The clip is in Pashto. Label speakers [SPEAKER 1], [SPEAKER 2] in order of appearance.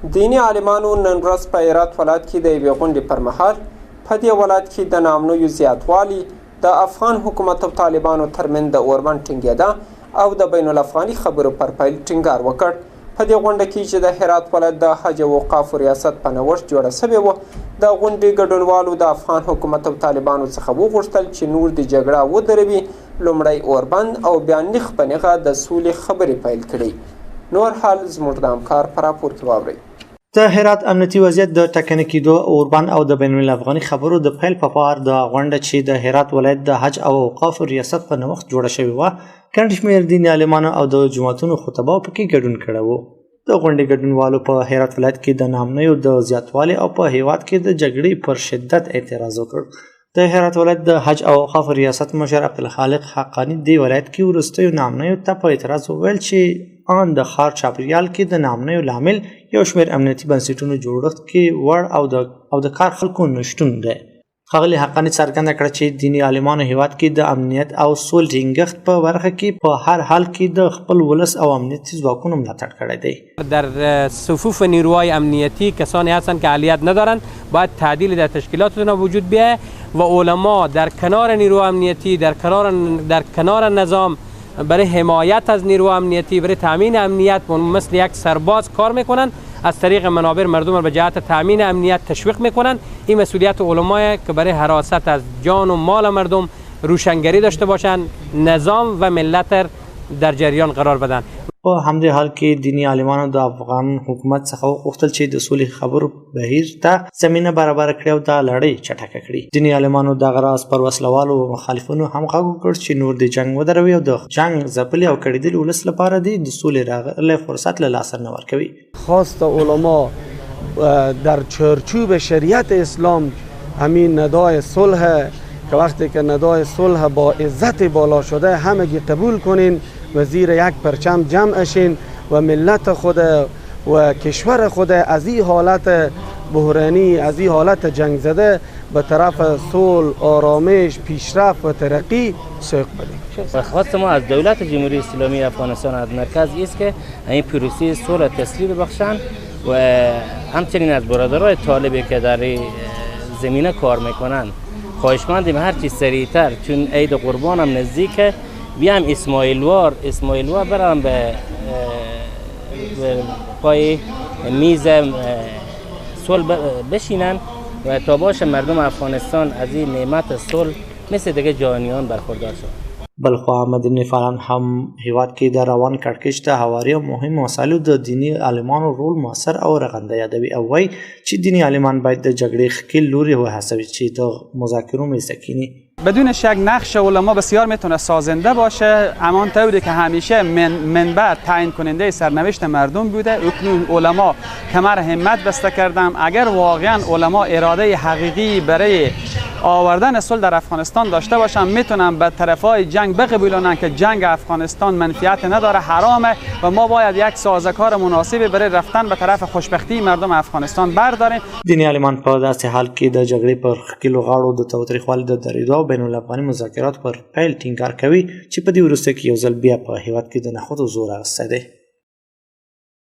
[SPEAKER 1] دیني عالمانو نن ورځ په هرات ولایت کې د یوې غونډې پر مهال په دې ولایت کې د ناامنیو زیاتوالي د افغان حکومت او طالبانو ترمنځ د اوربند ټینګېده او د بین الافغاني خبرو پر پیل ټینګار وکړ. په دې غونډه کې چې د هرات ولایت د حج او اوقافو ریاست په نوښت جوړه سوې وه، د غونډې ګډونوالو د افغان حکومت او طالبانو څخه وغوښتل چې نور د جګړه ودروي، لومړی اوربند او بیا نیغ په نیغه د سولې خبرې پیل کړي. نور حال زموږ د همکار په راپور کې واورئ.
[SPEAKER 2] د هرات امنیتي وضعیت د ټکنه کېدو اوربند او د بین الافغاني خبرو د پیل په پار د غونډه چې د هرات ولایت د حج او اوقافو ریاست په نوښت جوړه شوې وه، ګڼ شمېر دیني عالمانو او د جوماتونو خطباو پکې ګډون کړی و. د غونډې ګډونوالو په هرات ولایت کې د ناامنیو د زیاتوالي او په هیواد کې د جګړې پر شدت اعتراض وکړ. د هرات ولایت د حج او اوقافو ریاست مشر عبدالخالق حقانی د ولایت کې وروستیو ناامنیو ته په اعتراض وویل چې ان د ښار چاپیریال کې د ناامنیو لامل یو شمېر امنیتي بنسټونو جوړښت کې وړ او د کار خلکو نشتون دی. ښاغلي حقانی څرګنده کړه چې دیني عالمانو هیواد کې د امنیت او سولې ټینګښت په برخه کې په هر حال کې د خپل ولس او امنیتي ځواکونو ملاتړ کړی دی.
[SPEAKER 3] در صفوف نیروهای امنیتی کسانی هستند که اهلیت ندارند، باید تعدیل در تشکیلاتشون وجود بیاید و علما در کنار نیروی امنیتی، در کنار نظام برای حمایت از نیروی امنیتی، برای تامین امنیت مثل یک سرباز کار میکنن، از طریق منابر مردم را به جهت تامین امنیت تشویق میکنن. این مسئولیت علماء که برای حراست از جان و مال مردم روشنگری داشته باشند، نظام و ملت در جریان قرار بدن.
[SPEAKER 2] په همدې حال کې دیني عالمانو د افغان حکومت څخه وغوښتل چې د سولې خبرو بهیر ته زمینه برابره کړي او دا لړۍ چټکه کړي. دیني عالمانو دغه راز پر وسلوالو او مخالفینو هم غږ وکړ چې نور د جنګ ودروي او د جنګ ځپلي او کړېدلي ولس لپاره د سولې راغلی فرصت له لاسه نه ورکوي.
[SPEAKER 4] خواست علما در چارچوب شریعت اسلام همین ندای صلح که وقتی که ندای صلح با عزت بالا شده همگی قبول کنین و زیر یک پرچم جمع شین و ملت خود و کشور خود از این حالت بحرانی، از این حالت جنگ زده به طرف صلح، آرامش، پیشرفت و ترقی سوق بدیم.
[SPEAKER 5] خواست ما از دولت جمهوری اسلامی افغانستان از مرکز است که این پروسه صلح تسریع ببخشند و همچنین از برادرای طالبی که در زمینه کار میکنند خواهشمندیم هر چی سریعتر، چون عید قربان هم نزدیکه، بیام اسماعیلوار برام به پای میز صلح بشینن و تا باشه مردم افغانستان از این نعمت صلح مثل دیگه جهانیان برخوردار شد.
[SPEAKER 2] بلخوا مدني فعالان هم هیواد کې د روان کړکېچ د هواري او مهم مسایلو د دیني عالمانو رول موثر او رغنده یادوي او وایي چې دیني عالمان باید د جګړې ښکیل لوري وهڅوي چې د مذاکرو میزکینی.
[SPEAKER 6] بدون شک نقش علما بسیار میتونه سازنده باشه، همان طوری که همیشه منبع تعیین کننده سرنوشت مردم بوده. اکنون علما کمر همت بسته کردم. اگر واقعا علما اراده حقیقی برای آوردن صلح در افغانستان داشته باشن، میتونن به طرفای جنگ بقبولونن که جنگ افغانستان منفعت نداره، حرامه و ما باید یک سازوکار مناسبی برای رفتن به طرف خوشبختی مردم افغانستان برداریم.
[SPEAKER 2] دیني عالمان په داسې حال کې د جګړې پر ښکیلو غاړو د تاوتریخوالي د درېدو او بین الافغاني مذاکرات پر پیل ټینګار کوي چې په دې وروسته کې یو ځل بیا په هیواد کې د نخودو زور اخیستی دی.